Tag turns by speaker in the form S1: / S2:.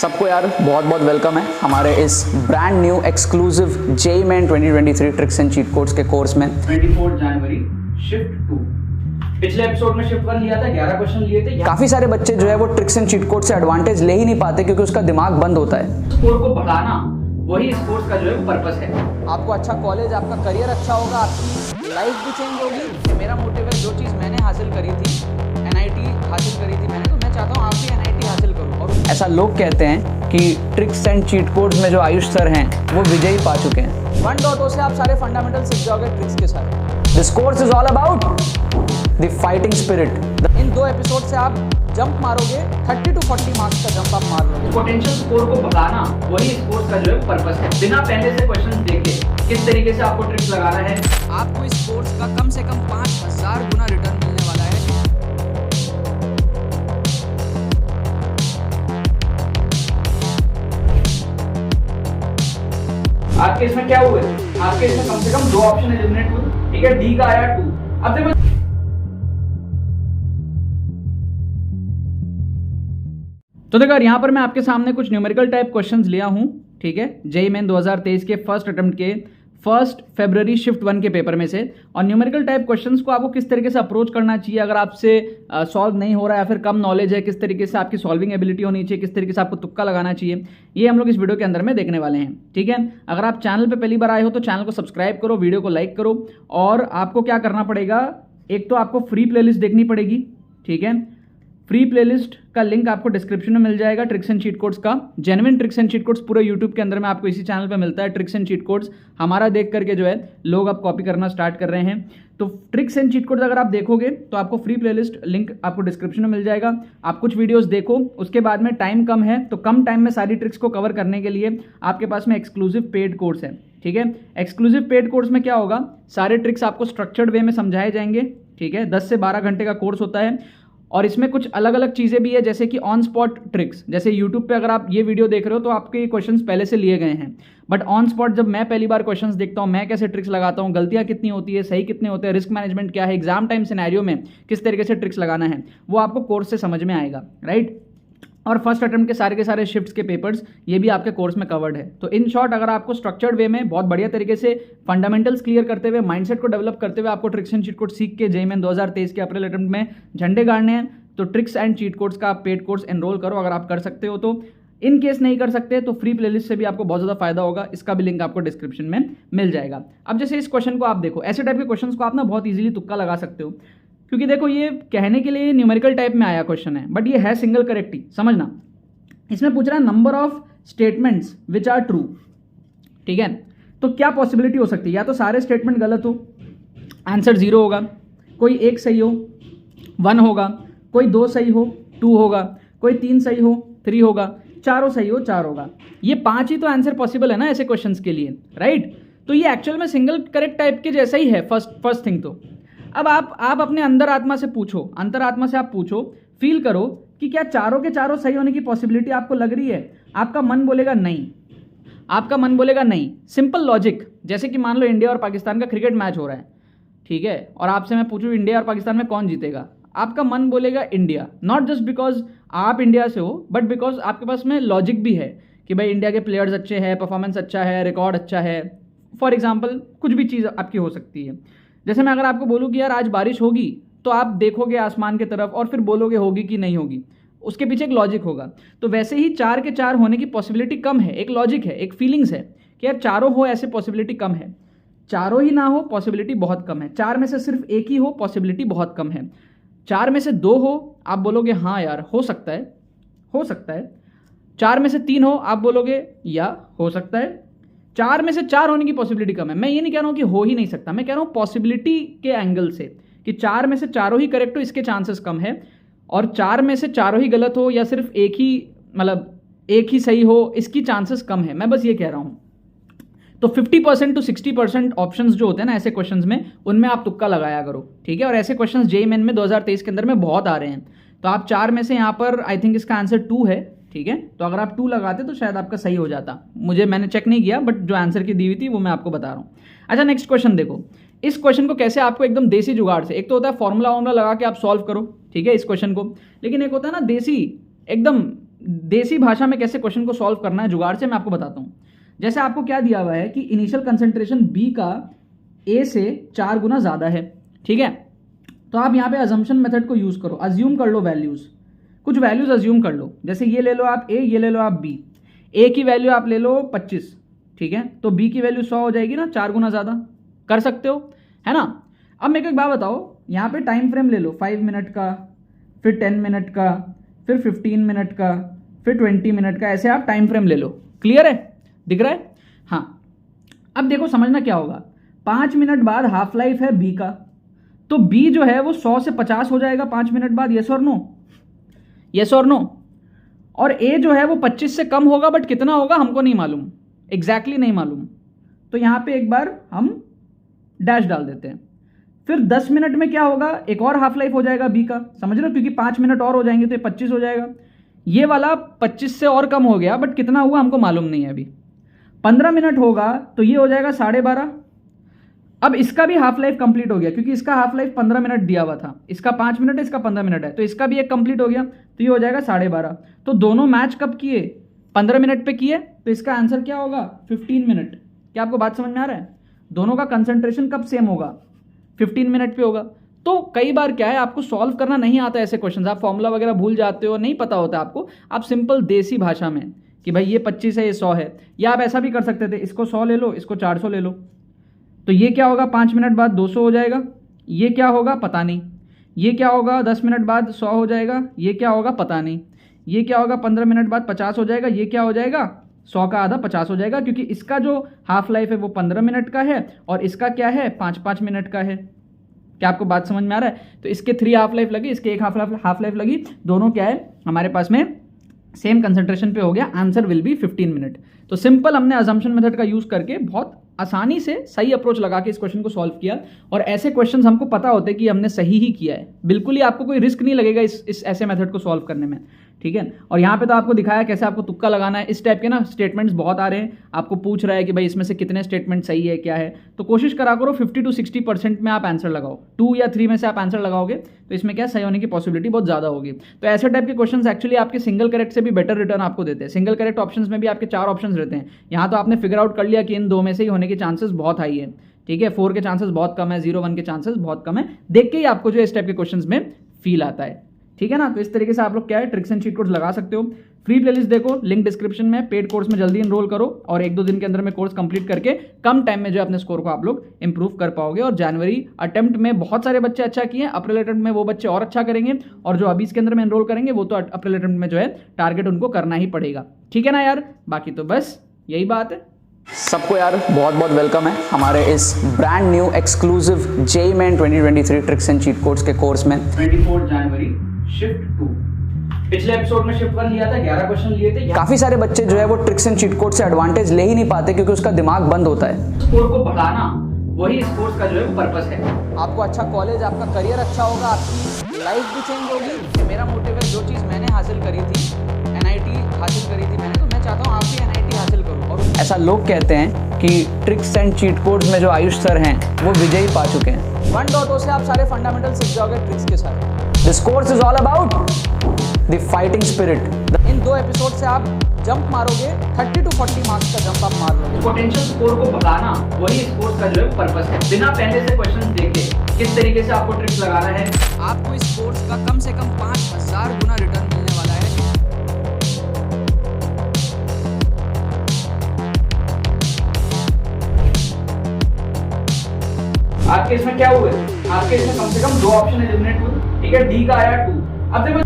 S1: सबको यार बहुत बहुत वेलकम है हमारे इस brand new exclusive JEE main 2023 tricks and cheat codes के कोर्स में
S2: 24 जनवरी शिफ्ट 2। पिछले एपिसोड में शिफ्ट 1 लिया था, 11 क्वेश्चन लिए थे।
S1: काफी सारे बच्चे जो है वो ट्रिक्स एंड चीट कोड से एडवांटेज ले ही नहीं पाते क्योंकि उसका दिमाग बंद होता है।
S2: स्कोर को बढ़ाना वही इस कोर्स का जो है पर्पस है।
S1: आपको अच्छा कॉलेज, आपका करियर अच्छा होगा, आपकी लाइफ भी चेंज होगी। मेरा मोटिव है, जो चीज़ मैंने हासिल करी थी, NIT हासिल करी थी मैंने, तो मैं चाहता हूँ आप भी NIT हासिल करो। और ऐसा लोग कहते हैं कि ट्रिक्स एंड चीट कोड्स में जो आयुष सर हैं वो विजयी पा चुके हैं। 1.0 से आप सारे फंडामेंटल सीख जाओगे ट्रिक्स के साथ। This course is all about the fighting spirit. In 2 episode से आप जंप मारोगे, 30 to 40 मार्क्स का जंप आप मार लोगे।
S2: पोटेंशियल स्कोर को बढ़ाना वही इस कोर्स का जो है पर्पस है। बिना पहले से क्वेश्चन देखे किस तरीके से आपको ट्रिक्स लगाना है।
S1: आपको इस कोर्स का कम से कम 5000 गुना रिटर्न मिलने वाला है।
S2: आपके इसमें क्या हुआ है? आपके इसमें कम से कम 2 ऑप्शन एलिमिनेट हुए, ठीक है। डी का आया 2। अब देखो तो देखो यहाँ पर मैं आपके सामने कुछ न्यूमेरिकल टाइप क्वेश्चंस लिया हूँ, ठीक है। जेईई मेन 2023 के फर्स्ट अटेम्प्ट के 1 फरवरी शिफ्ट 1 के पेपर में से। और न्यूमेरिकल टाइप क्वेश्चंस को आपको किस तरीके से अप्रोच करना चाहिए, अगर आपसे सॉल्व नहीं हो रहा है या फिर कम नॉलेज है, किस तरीके से आपकी सॉल्विंग एबिलिटी होनी चाहिए, किस तरीके से आपको तुक्का लगाना चाहिए, ये हम लोग इस वीडियो के अंदर में देखने वाले हैं, ठीक है। अगर आप चैनल पर पहली बार आए हो तो चैनल को सब्सक्राइब करो, वीडियो को लाइक करो। और आपको क्या करना पड़ेगा, एक तो आपको फ्री प्लेलिस्ट देखनी पड़ेगी, ठीक है। फ्री प्लेलिस्ट का लिंक आपको डिस्क्रिप्शन में मिल जाएगा। ट्रिक्स एंड चीट कोड्स का genuine tricks and cheat codes पूरे यूट्यूब के अंदर में आपको इसी चैनल पे मिलता है। ट्रिक्स एंड चीट कोड्स हमारा देख करके जो है लोग अब कॉपी करना स्टार्ट कर रहे हैं। तो ट्रिक्स एंड चीट कोड्स अगर आप देखोगे तो आपको फ्री प्लेलिस्ट लिंक आपको डिस्क्रिप्शन में मिल जाएगा। आप कुछ वीडियोस देखो, उसके बाद में टाइम कम है तो कम टाइम में सारी ट्रिक्स को कवर करने के लिए आपके पास में एक्सक्लूसिव पेड कोर्स है, ठीक है। एक्सक्लूसिव पेड कोर्स में क्या होगा, सारे ट्रिक्स आपको स्ट्रक्चर्ड वे में समझाए जाएंगे, ठीक है। 10 से 12 घंटे का कोर्स होता है। और इसमें कुछ अलग अलग चीज़ें भी है, जैसे कि ऑन स्पॉट ट्रिक्स। जैसे यूट्यूब पे अगर आप ये वीडियो देख रहे हो तो आपके क्वेश्चंस पहले से लिए गए हैं, बट ऑन स्पॉट जब मैं पहली बार क्वेश्चंस देखता हूँ, मैं कैसे ट्रिक्स लगाता हूँ, गलतियाँ कितनी होती है, सही कितने होते हैं, रिस्क मैनेजमेंट क्या है, एग्जाम टाइम सिनेरियो में किस तरीके से ट्रिक्स लगाना है, वो आपको कोर्स से समझ में आएगा, राइट। और फर्स्ट अटेम्प्ट के सारे शिफ्ट्स के पेपर्स ये भी आपके कोर्स में कवर्ड है। तो इन शॉर्ट अगर आपको स्ट्रक्चर्ड वे में बहुत बढ़िया तरीके से फंडामेंटल्स क्लियर करते हुए, माइंडसेट को डेवलप करते हुए आपको ट्रिक्स एंड चीट कोड सीख के जेईई मेन 2023 के अप्रैल अटेम्प्ट में झंडे गाड़ने हैं, तो ट्रिक्स एंड चीट कोड्स का पेड कोर्स एनरोल करो अगर आप कर सकते हो तो। इन केस नहीं कर सकते तो फ्री प्लेलिस्ट से भी आपको बहुत ज़्यादा फायदा होगा, इसका भी लिंक आपको डिस्क्रिप्शन में मिल जाएगा। अब जैसे इस क्वेश्चन को आप देखो, ऐसे टाइप के क्वेश्चन को आप ना बहुत ईजिली तुक्का लगा सकते हो, क्योंकि देखो ये कहने के लिए न्यूमेरिकल टाइप में आया क्वेश्चन है, बट ये है सिंगल करेक्ट ही, समझना। इसमें पूछ रहा है number of statements which are true, ठीक है। तो क्या पॉसिबिलिटी हो सकती है, या तो सारे स्टेटमेंट गलत हो, आंसर 0 होगा, कोई 1 सही हो, 1 होगा, कोई 2 सही हो, 2 होगा, कोई 3 सही हो, 3 होगा, चारों सही हो, 4 होगा। ये 5 ही तो आंसर पॉसिबल है ना ऐसे क्वेश्चंस के लिए, राइट। तो ये एक्चुअल में सिंगल करेक्ट टाइप के जैसा ही है फर्स्ट थिंग। तो अब आप अपने अंदर आत्मा से पूछो, अंतरात्मा से आप पूछो, फील करो कि क्या चारों के चारों सही होने की पॉसिबिलिटी आपको लग रही है। आपका मन बोलेगा नहीं, आपका मन बोलेगा नहीं। सिंपल लॉजिक, जैसे कि मान लो इंडिया और पाकिस्तान का क्रिकेट मैच हो रहा है, ठीक है, और आपसे मैं पूछूं इंडिया और पाकिस्तान में कौन जीतेगा, आपका मन बोलेगा इंडिया। नॉट जस्ट बिकॉज आप इंडिया से हो, बट बिकॉज आपके पास में लॉजिक भी है कि भाई इंडिया के प्लेयर्स अच्छे हैं, परफॉर्मेंस अच्छा है, रिकॉर्ड अच्छा है। फॉर एग्जाम्पल कुछ भी चीज़ आपकी हो सकती है। जैसे मैं अगर आपको बोलूँ कि यार आज बारिश होगी, तो आप देखोगे आसमान की तरफ और फिर बोलोगे होगी कि नहीं होगी, उसके पीछे एक लॉजिक होगा। तो वैसे ही 4 के 4 होने की पॉसिबिलिटी कम है, एक लॉजिक है, एक फीलिंग्स है कि यार चारों हो ऐसे पॉसिबिलिटी कम है, चारों ही ना हो पॉसिबिलिटी बहुत कम है, 4 में से सिर्फ एक ही हो पॉसिबिलिटी बहुत कम है, 4 में से 2 हो आप बोलोगे हाँ यार हो सकता है, हो सकता है, 4 में से 3 हो आप बोलोगे या हो सकता है, 4 में से 4 होने की पॉसिबिलिटी कम है। मैं ये नहीं कह रहा हूँ कि हो ही नहीं सकता, मैं कह रहा हूँ पॉसिबिलिटी के एंगल से कि 4 में से चारों ही करेक्ट हो इसके चांसेस कम है, और 4 में से चारों ही गलत हो या सिर्फ एक ही, मतलब एक ही सही हो, इसकी चांसेस कम है। मैं बस ये कह रहा हूँ। तो 50% to 60% ऑप्शंस जो होते हैं ना ऐसे क्वेश्चंस में, उनमें आप तुक्का लगाया करो, ठीक है। और ऐसे क्वेश्चंस जेईई मेन में 2023 के अंदर में बहुत आ रहे हैं। तो आप 4 में से यहाँ पर आई थिंक इसका आंसर 2 है, ठीक है। तो अगर आप 2 लगाते तो शायद आपका सही हो जाता। मैंने चेक नहीं किया, बट जो आंसर की दी हुई थी वो मैं आपको बता रहा हूँ। अच्छा, नेक्स्ट क्वेश्चन देखो। इस क्वेश्चन को कैसे आपको एकदम देसी जुगाड़ से, एक तो होता है फॉर्मूला लगा के आप सॉल्व करो, ठीक है, इस क्वेश्चन को, लेकिन एक होता है ना देसी एकदम देसी भाषा में कैसे क्वेश्चन को सॉल्व करना है जुगाड़ से मैं आपको बताता हूँ। जैसे आपको क्या दिया हुआ है कि इनिशियल कंसंट्रेशन बी का ए से 4 गुना ज़्यादा है, ठीक है। तो आप यहाँ पे अजम्पशन मेथड को यूज़ करो, अज्यूम कर लो वैल्यूज़, कुछ वैल्यूज़ अज्यूम कर लो। जैसे ये ले लो आप ए, ये ले लो आप बी। ए की वैल्यू आप ले लो 25, ठीक है, तो बी की वैल्यू 100 हो जाएगी ना, 4 गुना ज़्यादा। कर सकते हो, है ना। अब मेरे को एक बात बताओ, यहाँ पे टाइम फ्रेम ले लो 5 मिनट का, फिर 10 मिनट का, फिर 15 मिनट का, फिर 20 मिनट का, ऐसे आप टाइम फ्रेम ले लो। क्लियर है, दिख रहा है? हाँ। अब देखो समझना क्या होगा, 5 मिनट बाद हाफ लाइफ है बी का, तो बी जो है वो 100 से 50 हो जाएगा 5 मिनट बाद। यस और नो? यस और नो? और ए जो है वो 25 से कम होगा, बट कितना होगा हमको नहीं मालूम, एग्जैक्टली नहीं मालूम। तो यहाँ पे एक बार हम डैश डाल देते हैं। फिर 10 मिनट में क्या होगा, एक और हाफ लाइफ हो जाएगा बी का, समझ रहे हो, क्योंकि 5 मिनट और हो जाएंगे तो ये 25 हो जाएगा। ये वाला 25 से और कम हो गया, बट कितना हुआ हमको मालूम नहीं है अभी। 15 मिनट होगा तो ये हो जाएगा 12:30। अब इसका भी हाफ लाइफ कंप्लीट हो गया, क्योंकि इसका हाफ लाइफ 15 मिनट दिया हुआ था, इसका 5 मिनट है, इसका 15 मिनट है, तो इसका भी एक कंप्लीट हो गया, तो ये हो जाएगा 12:30। तो दोनों मैच कब किए, 15 मिनट पे किए, तो इसका आंसर क्या होगा 15 मिनट। क्या आपको बात समझ में आ रहा है? दोनों का कंसंट्रेशन कब सेम होगा, 15 मिनट पे होगा। तो कई बार क्या है, आपको सॉल्व करना नहीं आता ऐसे क्वेश्चंस, आप फॉर्मूला वगैरह भूल जाते हो, नहीं पता होता आपको, आप सिंपल देसी भाषा में कि भाई ये 25 है, ये 100 है, या आप ऐसा भी कर सकते थे, इसको 100 ले लो, इसको 400 ले लो, तो ये क्या होगा 5 मिनट बाद 200 हो जाएगा। ये क्या होगा पता नहीं। ये क्या होगा 10 मिनट बाद 100 हो जाएगा। ये क्या होगा पता नहीं। ये क्या होगा 15 मिनट बाद 50 हो जाएगा। ये क्या हो जाएगा 100 का आधा 50 हो जाएगा, क्योंकि इसका जो हाफ लाइफ है वो 15 मिनट का है और इसका क्या है 5-5 मिनट का है। क्या आपको बात समझ में आ रहा है? तो इसके 3 हाफ लाइफ लगी, इसके 1 हाफ लाइफ लगी, दोनों क्या है हमारे पास में सेम कंसंट्रेशन पे हो गया। Answer will be 15 minute. तो सिंपल हमने अजम्पशन मेथड का यूज करके बहुत आसानी से सही अप्रोच लगा के इस क्वेश्चन को सॉल्व किया, और ऐसे क्वेश्चंस हमको पता होते कि हमने सही ही किया है। बिल्कुल ही आपको कोई रिस्क नहीं लगेगा इस ऐसे मेथड को सॉल्व करने में, ठीक है। और यहाँ पे तो आपको दिखाया कैसे आपको तुक्का लगाना है। इस टाइप के ना स्टेटमेंट्स बहुत आ रहे हैं, आपको पूछ रहा है कि भाई इसमें से कितने स्टेटमेंट सही है क्या है, तो कोशिश करा करो 50 to 60% में आप आंसर लगाओ। 2 या 3 में से आप आंसर लगाओगे तो इसमें क्या सही होने की पॉसिबिलिटी बहुत ज़्यादा होगी। तो ऐसे टाइप के क्वेश्चन एक्चुअली आपके सिंगल करेक्ट से भी बेटर रिटर्न आपको देते हैं। सिंगल करेक्ट ऑप्शन में भी आपके 4 ऑप्शन रहते हैं, यहाँ तो आपने फिगर आउट कर लिया कि इन 2 में से ही होने के चांसेस बहुत हाई है, ठीक है। 4 के चांसेस बहुत कम है, 0-1 के चांसेस बहुत कम है। देख के ही आपको जो इस टाइप के क्वेश्चंस में फील आता है, ठीक है ना। तो इस तरीके से आप लोग क्या है ट्रिक्स एंड चीट कोड्स लगा सकते हो। फ्री प्लेलिस्ट देखो, लिंक डिस्क्रिप्शन में। पेड कोर्स में जल्दी इनरोल करो और 1-2 दिन के अंदर में कोर्स कंप्लीट करके कम टाइम में जो अपने स्कोर को आप लोग इंप्रूव कर पाओगे। और जनवरी अटेम्प्ट में बहुत सारे बच्चे अच्छा किए, अप्रैल अटेम्प्ट में वो बच्चे और अच्छा करेंगे, और जो अभी इसके अंदर में इनरोल करेंगे वो तो अप्रैल अटेम्प्ट में जो है टारगेट उनको करना ही पड़ेगा, ठीक है ना यार। बाकी तो बस यही बात है।
S1: सबको यार बहुत बहुत वेलकम है हमारे इस brand new exclusive JEE main 2023 tricks and cheat codes के कोर्स में।
S2: 24 जनवरी शिफ्ट 2, पिछले एपिसोड में शिफ्ट 1 लिया था, 11 क्वेश्चन लिए थे।
S1: काफी सारे बच्चे जो है वो ट्रिक्स एंड चीट कोड से एडवांटेज ले ही नहीं पाते क्योंकि उसका दिमाग बंद होता है।
S2: स्कोर को बढ़ाना वही इस कोर्स का जो है पर्पस है।
S1: आपको अच्छा कॉलेज, आपका करियर अच्छा होगा, आपकी लाइफ भी चेंज होगी। मेरा मोटिव है, जो चीज़ मैंने हासिल करी थी, NIT हासिल करी थी मैंने, तो मैं चाहता हूँ आप भी NIT हासिल करो। और ऐसा लोग कहते हैं कि ट्रिक्स एंड चीट कोड्स में जो आयुष सर हैं वो विजयी पा चुके हैं। 1.0 से आप सारे फंडामेंटल सीख जाओगे ट्रिक्स के साथ। This course is all about the fighting spirit. In 2 episode से आप जंप मारोगे, 30 to 40 मार्क्स का जंप आप मार लोगे।
S2: पोटेंशियल स्कोर को बढ़ाना वही इस कोर्स का जो है पर्पस है। बिना पहले से क्वेश्चन देखे किस तरीके से आपको ट्रिक्स लगाना है,
S1: आपको इस कोर्स का कम से कम 5000 गुना रिटर्न मिलने वाला है।
S2: आपके इसमें क्या हुआ है, आपके इसमें कम से कम 2 ऑप्शन एलिमिनेट हुए, ठीक है। डी का आया 2। अब देखो